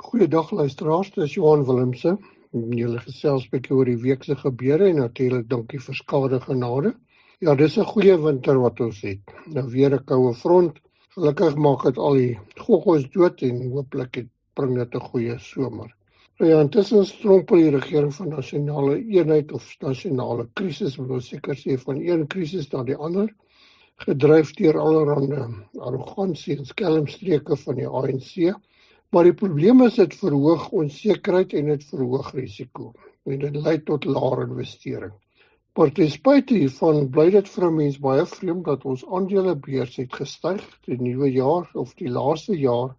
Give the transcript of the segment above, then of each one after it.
Goeiedag luisteraars, dis Johan Willemse. Julle gesels 'n bietjie oor die week se gebeure en natuurlik dankie vir skade genade. Ja, dis 'n goeie winter wat ons het. Nou weer 'n koue front. Gelukkig maak dit al die goggos dood en hooplik bring dit 'n goeie somer. Nou ja, intussen strompel die regering van nasionale eenheid of nasionale krisis, wil ons seker sê van een krisis na die ander, gedryf deur allerhande arrogansie en skelmstreke van die ANC. Maar die probleem is dit verhoog onsekerheid en dit verhoog risiko. En dit lei tot laer investering. Maar ten spyte hiervan bly dit vir 'n mens baie vreemd dat ons aandelebeurs het gestyg die nuwe jaar of die laaste jaar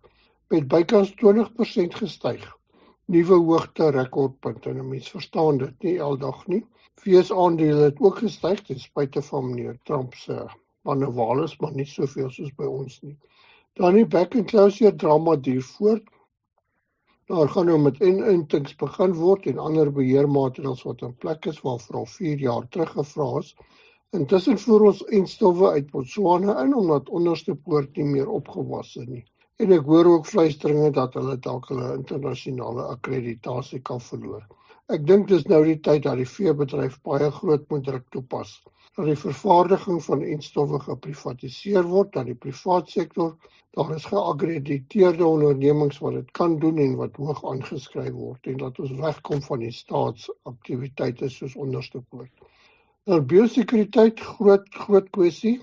met bykans 20% gestyg. Nuwe hoogte rekordpunte. En 'n mens verstaan dit nie aldag nie. VS-aandele het ook gestyg ten spyte van meneer Trump se manewales, maar nie soveel soos by ons nie. Dan die back and closure drama duur voort. Daar gaan nou met inentings begin word en ander beheermaatreëls wat in plek is waarvoor al 4 jaar terug gevra is. Intussen voer ons enstowwe uit Botswana in omdat onderste poort nie meer opgewas is nie. En ek hoor ook fluisteringe dat hulle dalk hulle internasionale akkreditasie kan verloor. Ek dink dis nou die tyd dat die veebedryf baie groot moet druk toepas. Dat die vervaardiging van enstowwe geprivatiseer word aan die privaat sektor. Daar is geakkrediteerde ondernemings wat dit kan doen en wat hoog aangeskryf word en dat ons wegkom van die staatsaktiwiteite soos onderste poort. Nou biosekuriteit, groot kwessie.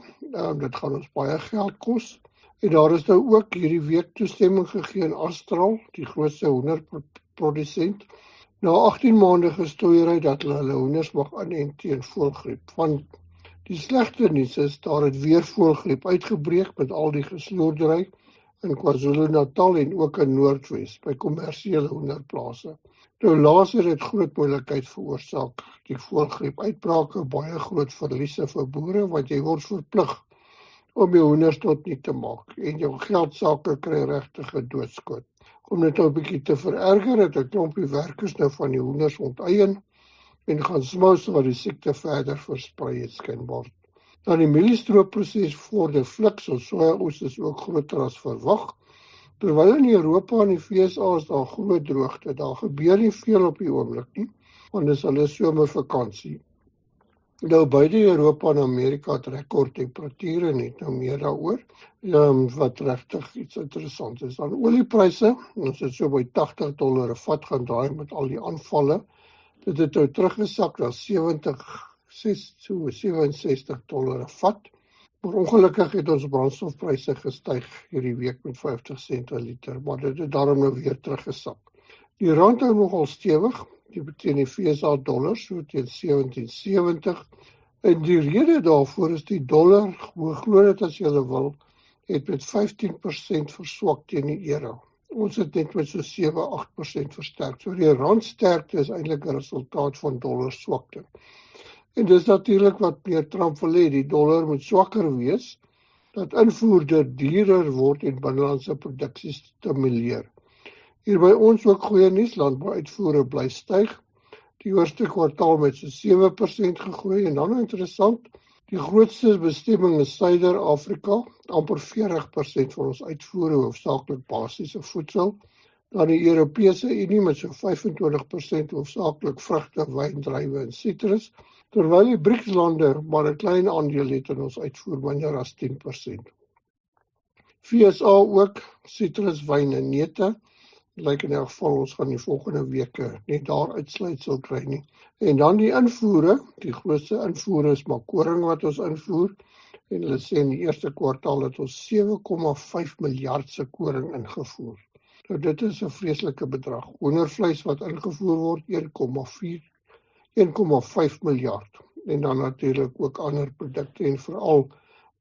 Dit gaan ons baie geld kos. En daar is nou ook hierdie week toestemming gegee aan Astral, die grootste hoenderprodusent. Na 18 maande gestoeiery dat hulle hoenders mag inent teen voëlgriep. Van die slegte nuus is daar het weer voëlgriep uitgebreek met al die gesloerdery in KwaZulu-Natal en ook in Noordwes by kommersiële hoenderplase. Nou laas het dit groot moeilikheid veroorsaak. Die voëlgriep uitbrake baie groot verliese vir boere want jy word verplig om jou hoenders tot nie te maak en jou geldsaake kry regtig 'n doodskoot. Om dit nou 'n bietjie te vererger het 'n klompie werkers nou van die hoenders onteien en gaan smous wat die siekte verder versprei het skynbaar. Dan die mieliestroopproses vorder fliks, ons sojaoes is ook groter as verwag. Terwyl in Europa en die VSA is daar groot droogte, daar gebeur nie veel op die oomblik nie, want dis hulle somervakansie. Nou beide Europa en Amerika het rekordtemperature en het nou meer daaroor, wat regtig iets interessant is. Dan oliepryse, ons het so by $80 'n vat gaan draai met al die aanvalle. Dit het nou teruggesak na $67 'n vat. Maar ongelukkig het ons brandstofpryse gestyg hierdie week met 50 sent per liter, maar dit het daarom nou weer teruggesak. Die rand hou nogal stewig. Die beteken die VSA dollar so teen 17.70 en die rede daarvoor is die dollar, glo dit as jy wil, het met 15% verswak teen die euro. Ons het net met so 7-8% versterk. So die randsterkte is eintlik 'n resultaat van dollar swakte. En dis natuurlik wat meneer Trump wil hê, die dollar moet swakker wees, dat invoere duurder word en binnelandse produksie stimuleer. Hier by ons ook goeie nuus, landbouuitvoere bly styg. Die eerste kwartaal met so 7% gegroei en dan interessant, die grootste bestemming is Suider-Afrika, amper 40% van ons uitvoere hoofsaaklik basiese voedsel. Dan die Europese Unie met so 25% hoofsaaklik vrugte, wyn, druiwe en sitrus, terwyl die BRICS-lande maar 'n klein aandeel het in ons uitvoer, minder as 10%. VSA ook, sitrus, wyn en neute. Lyk in elk geval ons gaan die volgende weke net daar uitsluitsel kry nie. En dan die invoere, die grootste invoere is maar koring wat ons invoer. En hulle sê in die eerste kwartaal het ons 7,5 miljard se koring ingevoer. Nou dit is 'n vreeslike bedrag. Hoendervleis wat ingevoer word 1,5 miljard. En dan natuurlik ook ander produkte en veral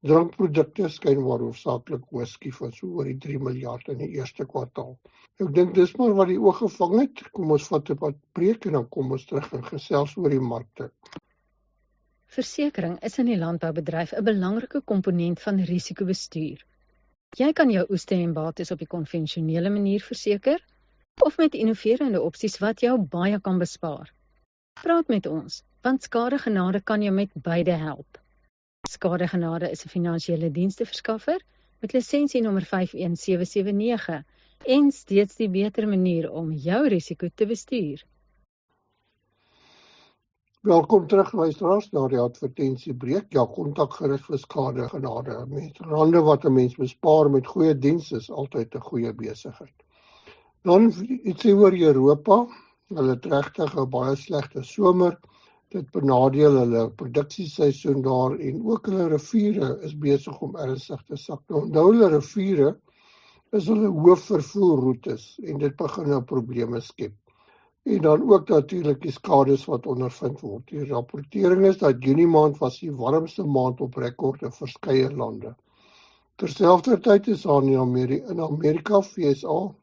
drankprodukte skynbaar hoofsaaklik whisky van so oor die 3 miljard in die eerste kwartaal. Ek dink dis maar wat die oog gevang het. Kom ons vat 'n pad breek en dan kom ons terug en gesels oor die markte. Versekering is in die landboubedryf 'n belangrike komponent van risikobestuur. Jy kan jou oeste en bates op die konvensionele manier verseker of met innoverende opsies wat jou baie kan bespaar. Praat met ons, want Skadegenade kan jou met beide help. Skadegenade is 'n finansiële diensteverskaffer met lisensie nommer 51779 en steeds die beter manier om jou risiko te bestuur. Welkom terug luisteraars na die advertentiebreek. Ja, kontak gerus vir skadegenade. Met rande wat 'n mens bespaar met goeie diens is altyd 'n goeie besigheid. Dan ietsie oor Europa. Hulle het regtig 'n baie slegte somer. Dit benadeel hulle produksieseisoen daar en ook hulle riviere is besig om ernstig te sak. Nou, onthou hulle riviere is hulle hoofvervoerroetes en dit begin nou probleme skep. En dan ook natuurlik die skades wat ondervind word. Die rapportering is dat Junie maand was die warmste maand op rekord in verskeie lande. Terselfdertyd is daar in Amerika, VSA,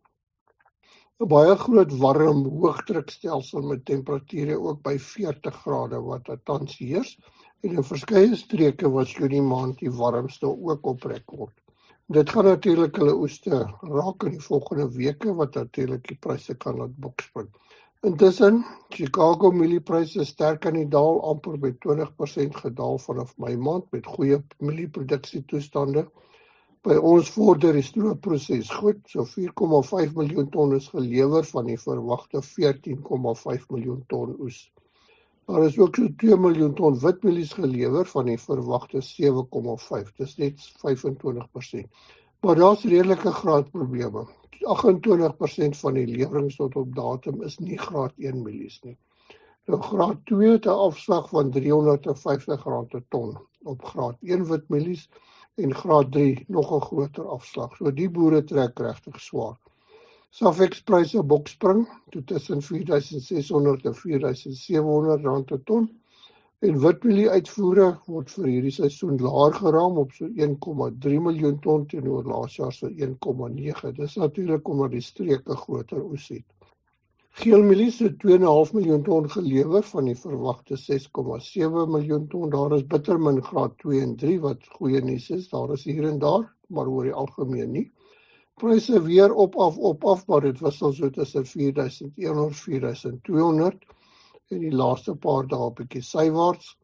'n baie groot warm hoëdrukstelsel met temperature ook by 40 grade wat tans heers. En in verskeie streke was Junie maand die warmste ook op rekord. Dit gaan natuurlik hulle oeste raak in die volgende weke wat natuurlik die pryse kan laat bokspring. Intussen, Chicago mieliepryse sterk aan die daal, amper met 20% gedaal vanaf Mei maand met goeie mielieproduksietoestande. By ons vorder die stroopproses goed, so 4,5 miljoen ton is gelewer van die verwagte 14,5 miljoen ton oes. Daar is ook so 2 miljoen ton witmielies gelewer van die verwagte 7,5, dis net 25%. Maar daar's redelike graadprobleme. 28% van die lewerings tot op datum is nie graad 1 mielies nie. Nou graad 2 het 'n afslag van R350 per ton op graad 1 witmielies en graad 3 nog 'n groter afslag. So die boere trek regtig swaar. Safex-pryse bokspring tot tussen R4.600 en R4.700 per ton. En witmielie-uitvoere word vir hierdie seisoen laer geraam op so 1,3 miljoen ton teenoor laas jaar so 1,9. Dis natuurlik omdat die streke groter oes het. Geelmielies het 2,5 miljoen ton gelewer van die verwagte 6,7 miljoen ton. Daar is bitter min graad 2 en 3 wat goeie nuus is. Daar is hier en daar, maar oor die algemeen nie. Pryse weer op af, maar dit wissel so tussen 4.100 4.200. En die laaste paar dae 'n bietjie sywaarts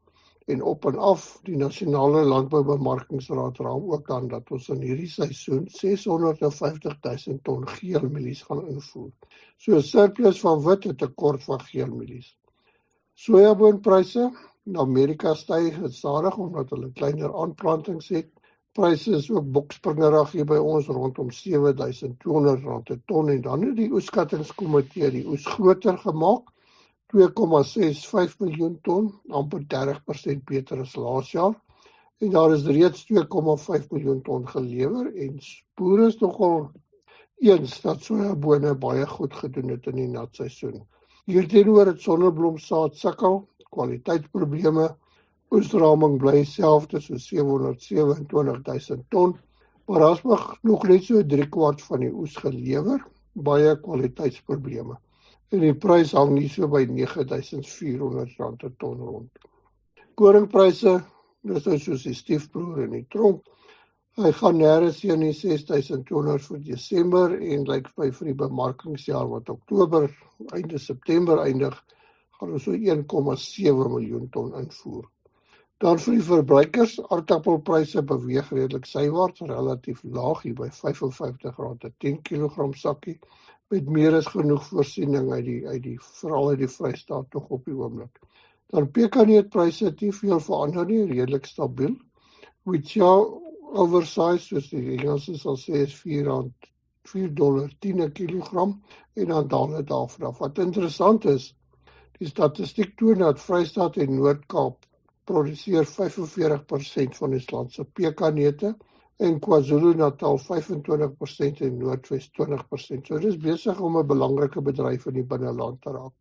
en op en af. Die Nasionale Landboubemarkingsraad raam ook aan dat ons in hierdie seisoen 650.000 ton geelmielies gaan invoer. So 'n surplus van wit en tekort van geelmielies. Sojaboonpryse in Amerika styg stadig omdat hulle kleiner aanplantings het. Pryse is ook bokspringerig hier by ons rondom R7.200 per ton en dan het die oeskattingskomitee die oes groter gemaak. 2,65 miljoen ton, amper 30% beter as laas jaar. En daar is reeds 2,5 miljoen ton gelewer en boere is nogal eens dat sojabone baie goed gedoen het in die natseisoen. Hierteenoor het sonneblomsaad sukkel, kwaliteitsprobleme, oesraming bly dieselfde so 727.000 ton, maar daar is nog net so 3/4 van die oes gelewer, baie kwaliteitsprobleme. En die prys hang nie so by R9.400 per ton rond. Koringpryse, dis nou soos die stiefbroer in die tronk. Hy gaan nêrens heen nie, 6.200 vir Desember en lyk vir die bemarkingsjaar wat Oktober, einde September eindig, gaan ons so 1,7 miljoen ton invoer. Dan vir die verbruikers, aardappelpryse beweeg redelik sywaarts, relatief laag hier by R55 per 10 kg sakkie, met meer as genoeg voorsiening veral uit die Vrystaat nog op die oomblik. Dan pekaneetpryse het nie veel verander nie, redelik stabiel. Wheat oversize, soos die Engelse sal sê, is $4.10 per kilogram en dan daal dit af. Wat interessant is, die statistiek toon dat Vrystaat en Noord-Kaap produseer 45% van die land se pekanete en KwaZulu-Natal 25% en Noordwes 20%. So dit is besig om 'n belangrike bedryf in die binneland te raak.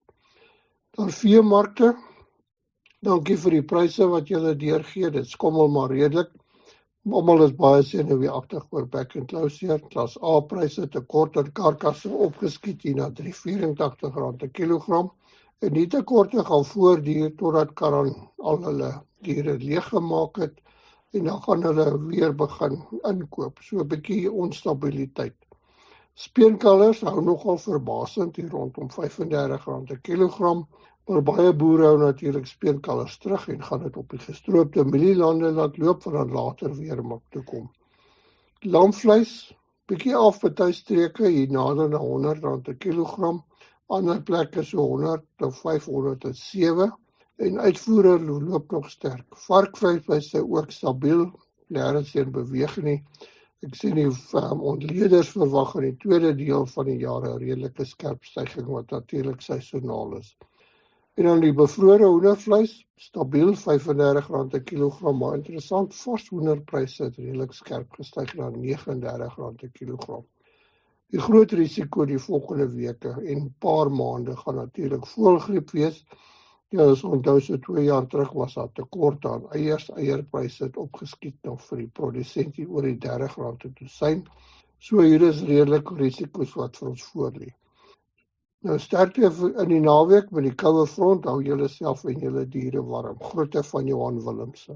Dan veemarkte. Dankie vir die pryse wat julle deurgee. Dit skommel maar redelik. Almal is baie senuweeagtig oor back and closure. Klas A pryse tekort aan karkasse opgeskiet hier na R384 per kilogram. En die tekorte gaan voortduur totdat Karan al hulle diere leeggemaak het en dan gaan hulle weer begin inkoop. So 'n bietjie onstabiliteit. Speenkalvers hou nogal verbasend hier rondom R35 per kilogram. Maar baie boere hou natuurlik speenkalvers terug en gaan dit op die gestroopte mielielande laat loop vir dan later weer mak toe kom. Lamvleis Bietjie af party streke hier nader na R100 per kilogram, ander plekke so 100 tot 507 en uitvoere loop nog sterk. Varkvleispryse ook stabiel, nêrens teen beweging nie. Ek sien die ontleeders verwag in die tweede deel van die jaar 'n redelike skerp styging wat natuurlik seisonaal is. En dan die bevrore hoendervleis, stabiel R35 per kilogram, maar interessant, vars hoenderpryse het redelik skerp gestyg na R39 per kilogram. Die groot risiko die volgende weke en paar maande gaan natuurlik voëlgriep wees. Ja, as onthou so 2 jaar terug was daar tekort aan eiers. Eierpryse het opgeskiet nog vir die produsent hier oor die R30 per dosyn. So hier is redelik risiko's wat vir ons voorlê. Nou sterkte in die naweek met die koue front, hou julle self en julle diere warm. Groete van Johan Willemse.